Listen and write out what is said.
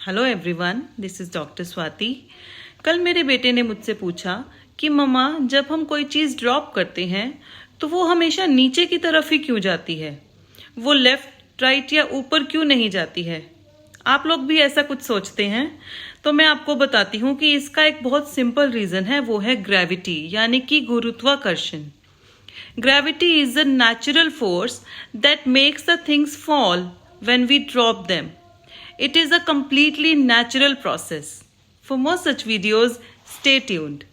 Hello everyone, this is doctor Swati. कल मेरे बेटे ने मुझसे पूछा कि मम्मा, जब हम कोई चीज़ ड्रॉप करते हैं तो वो हमेशा नीचे की तरफ ही क्यों जाती है? वो लेफ्ट, राइट या ऊपर क्यों नहीं जाती है? आप लोग भी ऐसा कुछ सोचते हैं? तो मैं आपको बताती हूँ कि इसका एक बहुत सिंपल रीज़न है, वो है ग्रेविटी, यानी कि गुरुत्वाकर्षण। Gravity is a natural force that makes the things fall when we drop them. It is a completely natural process. For more such videos, stay tuned.